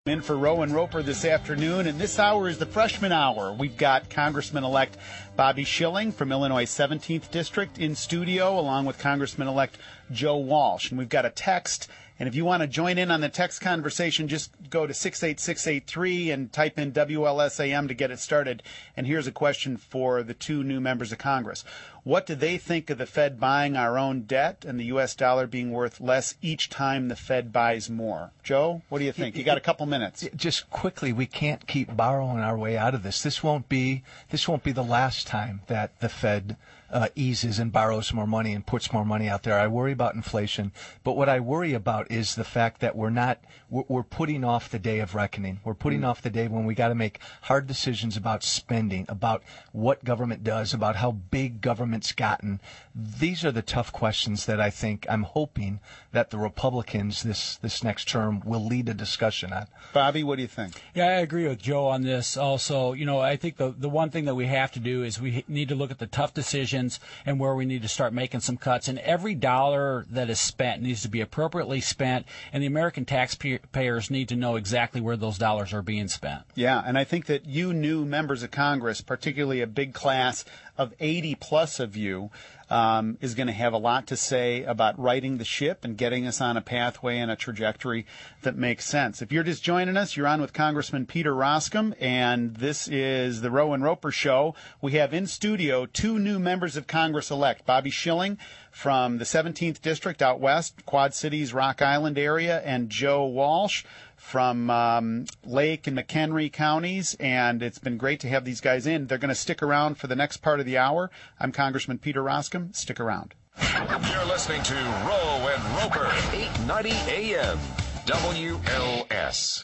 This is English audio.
In for Rowe and Roper this afternoon, and this hour is the freshman hour. We've got Congressman-elect Bobby Schilling from Illinois' 17th District in studio, along with Congressman-elect Joe Walsh. And we've got a text, and if you want to join in on the text conversation, just go to 68683 and type in WLSAM to get it started. And here's a question for the two new members of Congress. What do they think of the Fed buying our own debt and the U.S. dollar being worth less each time the Fed buys more? Joe, what do you think? You got a couple minutes. Just quickly, we can't keep borrowing our way out of this. This won't be the last time that the Fed eases and borrows more money and puts more money out there. I worry about inflation, but what I worry about is the fact that we're putting off the day of reckoning. We're putting off the day when we got to make hard decisions about spending, about what government does, about how big government's gotten. These are the tough questions that I'm hoping that the Republicans this next term will lead a discussion on. Bobby, what do you think? Yeah, I agree with Joe on this also. I think the one thing that we have to do is we need to look at the tough decisions and where we need to start making some cuts. And every dollar that is spent needs to be appropriately spent, and the American taxpayers need to know exactly where those dollars are being spent. Yeah, and I think that you new members of Congress, particularly a big class of 80 plus of you, is going to have a lot to say about righting the ship and getting us on a pathway and a trajectory that makes sense. If you're just joining us, you're on with Congressman Peter Roskam, and this is the Rowe and Roper Show. We have in studio two new members of Congress-elect, Bobby Schilling from the 17th District out west, Quad Cities, Rock Island area, and Joe Walsh from Lake and McHenry counties, and it's been great to have these guys in. They're going to stick around for the next part of the hour. I'm Congressman Peter Roskam. Stick around. You're listening to Rowe and Roper, 890 AM, WLS.